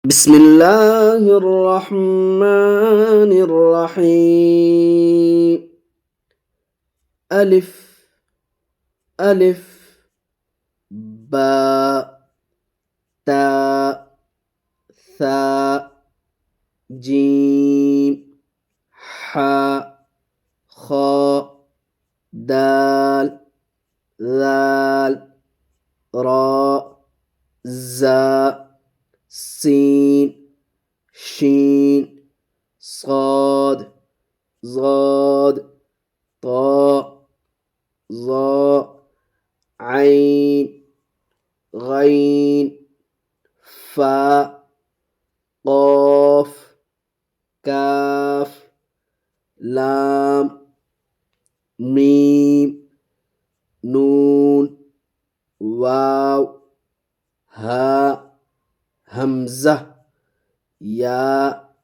بسم الله الرحمن الرحيم. ألف ألف باء تاء ثاء جيم حاء خاء دال ذال راء زاء سين شين صاد ضاد طاء ظاء عين غين فاء قاف كاف لام ميم نون واو هاء همزة ياء